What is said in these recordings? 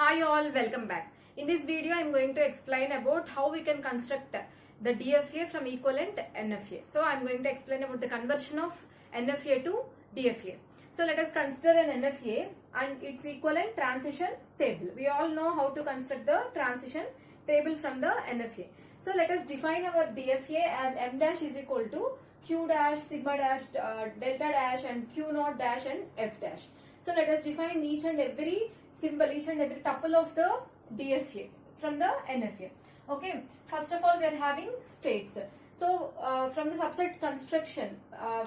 Hi all, welcome back. In this video I am going to explain about how we can construct the DFA from equivalent NFA. So I am going to explain about the conversion of NFA to DFA. So let us consider an NFA and its equivalent transition table. We all know how to construct the transition table from the NFA. So let us define our DFA as M dash is equal to Q dash, sigma dash, delta dash and Q naught dash and F dash. So let us define each and every symbol, each and every tuple of the DFA from the NFA. Okay, first of all we are having states. So from the subset construction,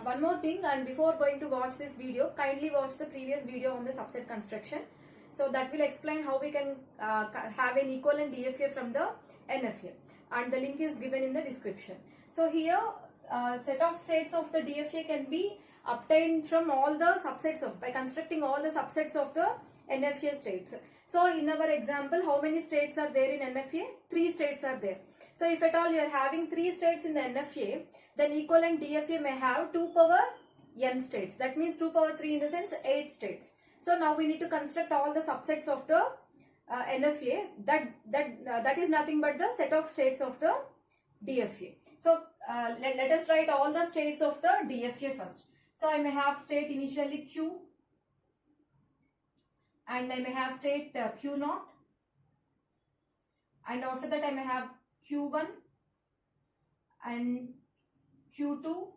one more thing, and before going to watch this video, kindly watch the previous video on the subset construction. So that will explain how we can have an equivalent DFA from the NFA, and the link is given in the description. So here set of states of the DFA can be obtained from all the subsets of, by constructing all the subsets of the NFA states. So in our example, how many states are there in NFA? 3 states are there. So if at all you are having 3 states in the NFA, then equivalent DFA may have 2 power n states. That means 2 power 3 in the sense 8 states. So now we need to construct all the subsets of the NFA. That is nothing but the set of states of the DFA. So let us write all the states of the DFA first. So I may have state initially Q, and I may have state Q naught, and after that I may have Q1 and Q2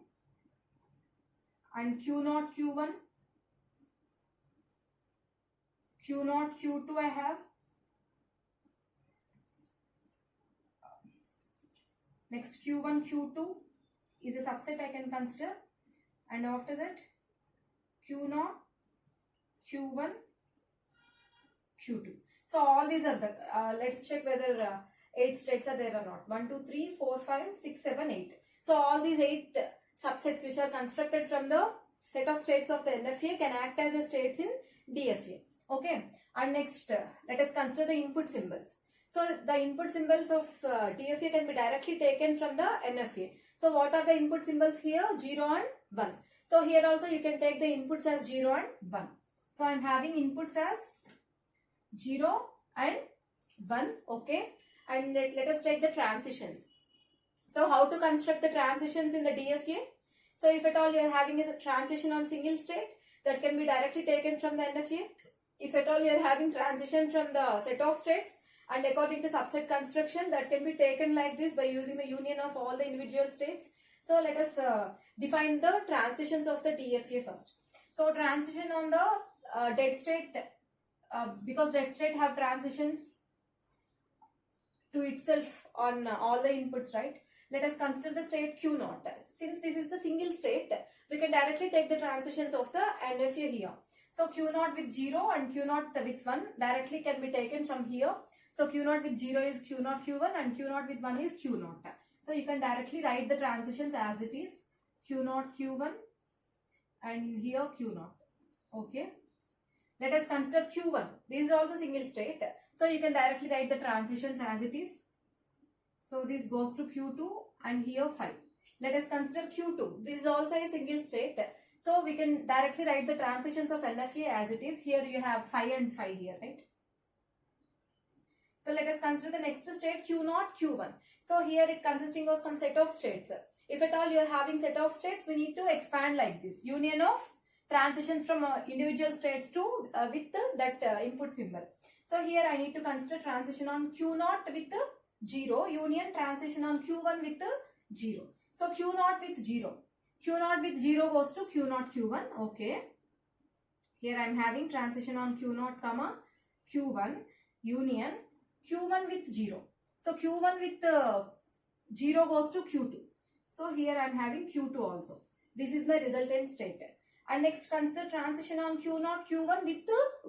and Q naught Q1, Q naught Q2 I have. Next Q1 Q2 is a subset I can consider, and after that Q naught Q1 Q2. So all these are the, let's check whether 8 states are there or not. 1, 2, 3, 4, 5, 6, 7, 8. So all these 8 subsets which are constructed from the set of states of the NFA can act as a states in DFA. Okay. And next, let us consider the input symbols. So the input symbols of DFA can be directly taken from the NFA. So what are the input symbols here? 0 and 1. So here also you can take the inputs as 0 and 1. So I am having inputs as 0 and 1. Okay. And let us take the transitions. So how to construct the transitions in the DFA? So if at all you are having a transition on single state, that can be directly taken from the NFA. If at all you are having transition from the set of states, and according to subset construction, that can be taken like this by using the union of all the individual states. So let us define the transitions of the DFA first. So transition on the dead state, because dead state have transitions to itself on all the inputs, right? Let us consider the state Q naught. Since this is the single state, we can directly take the transitions of the NFA here. So Q naught with 0 and Q naught with 1 directly can be taken from here. So Q naught with 0 is Q naught Q1 and Q naught with 1 is Q naught. So you can directly write the transitions as it is. Q naught Q1 and here Q naught. Okay. Let us consider Q1. This is also single state. So you can directly write the transitions as it is. So this goes to Q2 and here 5. Let us consider Q2. This is also a single state. So we can directly write the transitions of NFA as it is. Here you have 5 and 5 here, right? So let us consider the next state Q naught Q1. So here it consisting of some set of states. If at all you are having set of states, we need to expand like this. Union of transitions from individual states to with that input symbol. So here I need to consider transition on Q naught with 0, union transition on Q1 with 0. So Q naught with 0. Q naught with 0 goes to Q naught Q1. Okay. Here I am having transition on Q naught comma Q1 union Q1 with 0. So Q1 with 0 goes to Q2. So here I am having Q2 also. This is my resultant state. And next consider transition on Q naught Q1 with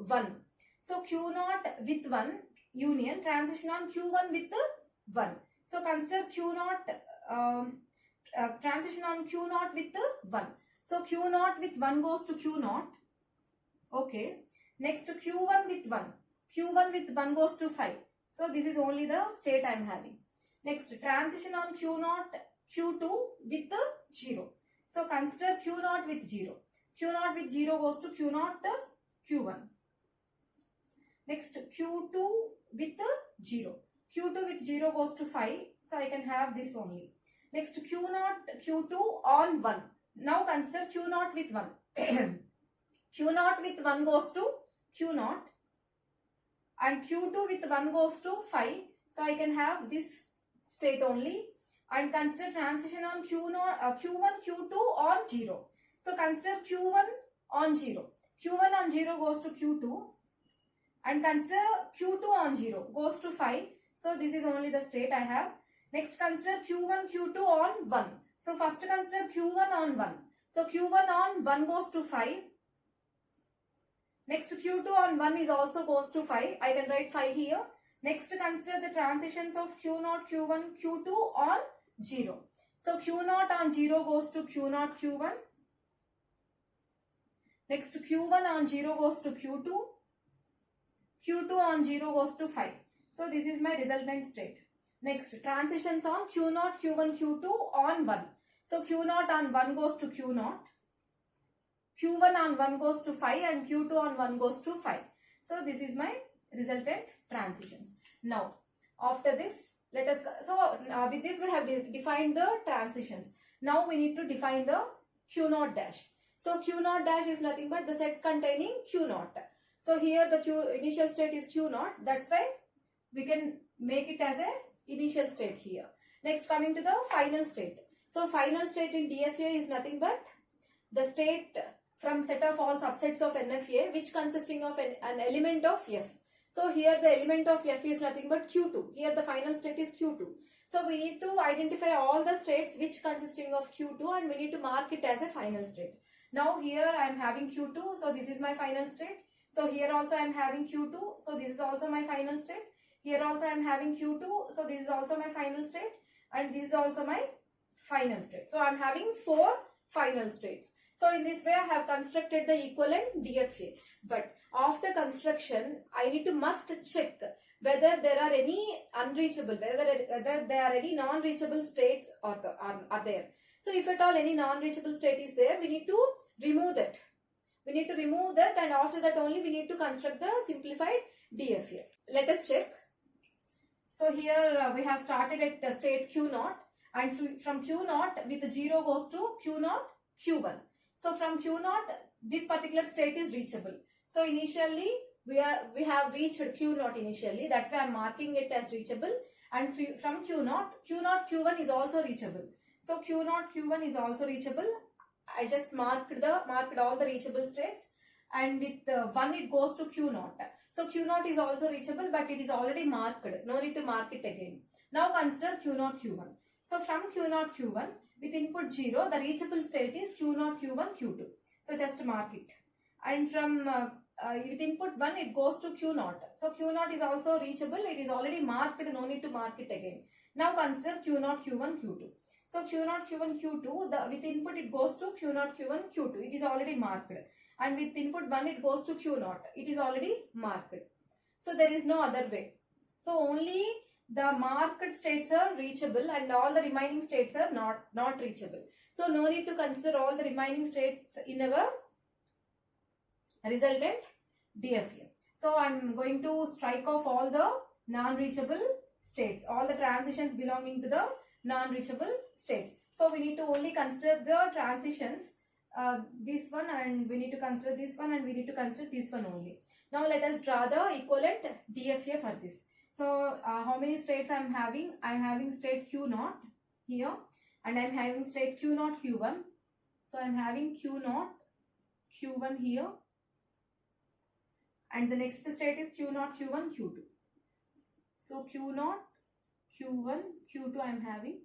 1. So Q naught with 1 union transition on Q1 with 1. So consider Q naught transition on Q naught with 1. So Q naught with 1 goes to Q naught. Okay. Next Q1 with 1. Q1 with 1 goes to 5. So this is only the state I am having. Next transition on Q naught Q2 with 0. So consider Q naught with 0. Q naught with 0 goes to Q naught Q1. Next Q2 with 0. Q2 with 0 goes to 5. So I can have this only. Next Q0, Q2 on 1. Now consider Q0 with 1. Q0 with 1 goes to Q0 and Q2 with 1 goes to 5. So I can have this state only. And consider transition on Q1, Q2 on 0. So consider Q1 on 0. Q1 on 0 goes to Q2 and consider Q2 on 0 goes to 5. So this is only the state I have. Next consider Q1, Q2 on 1. So first consider Q1 on 1. So Q1 on 1 goes to 5. Next Q2 on 1 is also goes to 5. I can write 5 here. Next consider the transitions of Q0, Q1, Q2 on 0. So Q0 on 0 goes to Q0, Q1. Next Q1 on 0 goes to Q2. Q2 on 0 goes to 5. So this is my resultant state. Next transitions on Q0, Q1, Q2 on 1. So Q0 on 1 goes to Q0. Q1 on 1 goes to 5 and Q2 on 1 goes to 5. So this is my resultant transitions. Now after this, let us, with this we have defined the transitions. Now we need to define the Q0 dash. So Q0 dash is nothing but the set containing Q0. So here the initial state is Q0. That's why we can make it as a initial state here. Next coming to the final state. So final state in DFA is nothing but the state from set of all subsets of NFA which consisting of an element of F. So here the element of F is nothing but Q2. Here the final state is Q2. So we need to identify all the states which consisting of Q2 and we need to mark it as a final state. Now here I am having Q2. So this is my final state. So here also I am having Q2. So this is also my final state. Here also I am having Q2. So this is also my final state. And this is also my final state. So I am having 4 final states. So in this way I have constructed the equivalent DFA. But after construction, I need to must check whether there are any unreachable, whether there are any non-reachable states are there. So if at all any non-reachable state is there, we need to remove that. We need to remove that and after that only we need to construct the simplified DFA. Let us check. So here we have started at state Q0 and from Q0 with 0 goes to Q0, Q1. So from Q0 this particular state is reachable. So initially we have reached Q0 initially. That's why I am marking it as reachable. And from Q0, Q1 is also reachable. So Q0, Q1 is also reachable. I just marked all the reachable states and with 1 it goes to Q0. So Q0 is also reachable but it is already marked. No need to mark it again. Now consider Q0, Q1. So from Q0, Q1 with input 0 the reachable state is Q0, Q1, Q2. So just mark it. And from with input 1 it goes to Q0. So Q0 is also reachable. It is already marked. No need to mark it again. Now consider Q0, Q1, Q2. So Q0, Q1, Q2, with input it goes to Q0, Q1, Q2. It is already marked. And with input 1 it goes to Q0. It is already marked. So there is no other way. So only the marked states are reachable and all the remaining states are not reachable. So no need to consider all the remaining states in our resultant DFA. So I am going to strike off all the non-reachable states, all the transitions belonging to the non-reachable states. So we need to only consider the transitions, this one and we need to consider this one and we need to consider this one only. Now let us draw the equivalent DFA for this. So how many states I am having? I am having state Q0 here and I am having state Q0, Q1. So I am having Q0, Q1 here and the next state is Q0, Q1, Q2. So Q0, Q1, Q2 I am having.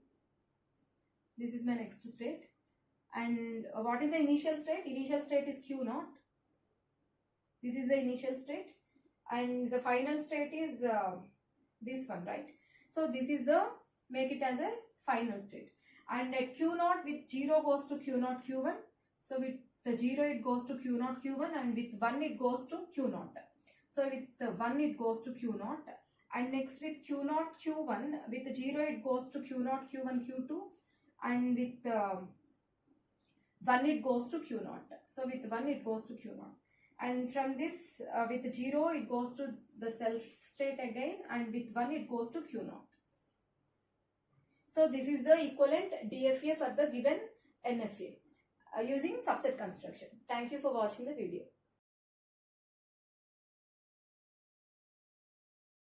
This is my next state. And what is the initial state? Initial state is Q0. This is the initial state. And the final state is this one, right? So this is the, make it as a final state. And at Q0 with 0 goes to Q0, Q1. So with the 0 it goes to Q0, Q1 and with 1 it goes to Q0. So with the 1 it goes to Q0. And next with Q0, Q1, with 0 it goes to Q0, Q1, Q2 and with 1 it goes to Q0. So with 1 it goes to Q0. and from this with 0 it goes to the self state again, and with 1 it goes to Q0. So this is the equivalent DFA for the given NFA using subset construction. Thank you for watching the video.